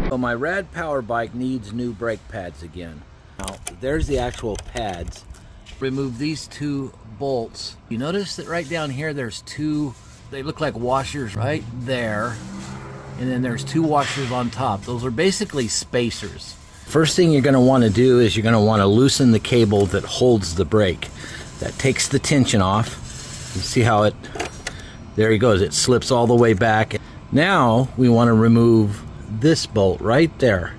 So my Rad Power Bike needs new brake pads again. Now, there's the actual pads. Remove these two bolts. You notice that right down here there's two, they look like washers right there. And then there's two washers on top. Those are basically spacers. First thing you're gonna wanna do is you're gonna wanna loosen the cable that holds the brake. That takes the tension off. You see how there he goes, it slips all the way back. Now we wanna remove this bolt right there.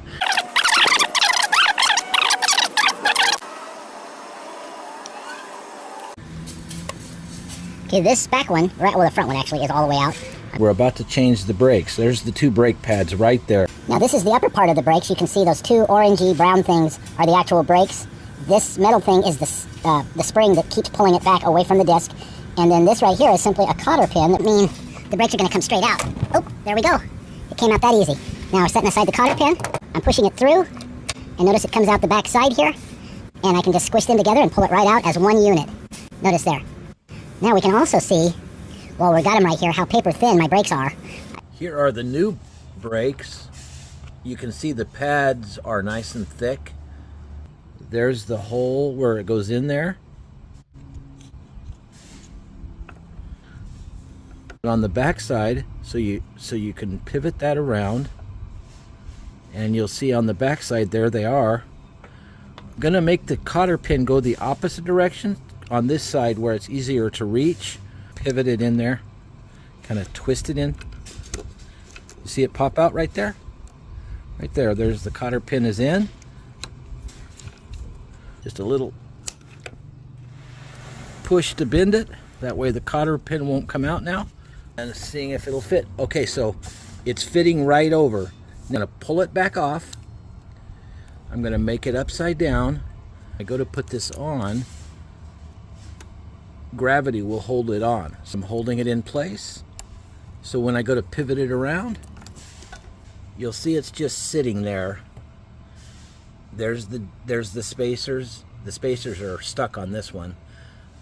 Okay, this back one, well, the front one actually, is all the way out. We're about to change the brakes. There's the two brake pads right there. Now this is the upper part of the brakes. You can see those two orangey brown things are the actual brakes. This metal thing is the spring that keeps pulling it back away from the disc. And then this right here is simply a cotter pin that means the brakes are going to come straight out. Oh, there we go. It came out that easy. Now we're setting aside the cotter pin. I'm pushing it through. And notice it comes out the back side here. And I can just squish them together and pull it right out as one unit. Notice there. Now we can also see, well, we got them right here, how paper thin my brakes are. Here are the new brakes. You can see the pads are nice and thick. There's the hole where it goes in there. On the back side, so you can pivot that around, and you'll see on the back side there they are. I'm gonna make the cotter pin go the opposite direction on this side where it's easier to reach. Pivot it in there, kind of twist it in. You see it pop out right there? Right there, there's the cotter pin is in. Just a little push to bend it. That way the cotter pin won't come out now. And seeing if it'll fit. Okay, so it's fitting right over. I'm gonna pull it back off. I'm gonna make it upside down. I go to put this on. Gravity will hold it on. So I'm holding it in place. So when I go to pivot it around, you'll see it's just sitting there. There's the spacers. The spacers are stuck on this one.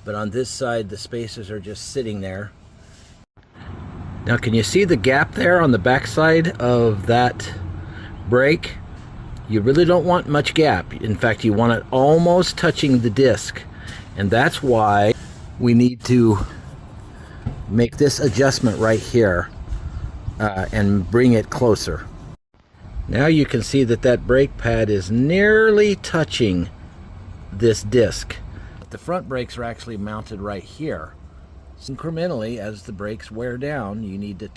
But on this side, the spacers are just sitting there. Now can you see the gap there on the back side of that brake? You really don't want much gap. In fact, you want it almost touching the disc. And that's why we need to make this adjustment right here and bring it closer. Now you can see that that brake pad is nearly touching this disc. The front brakes are actually mounted right here. Incrementally, as the brakes wear down, you need to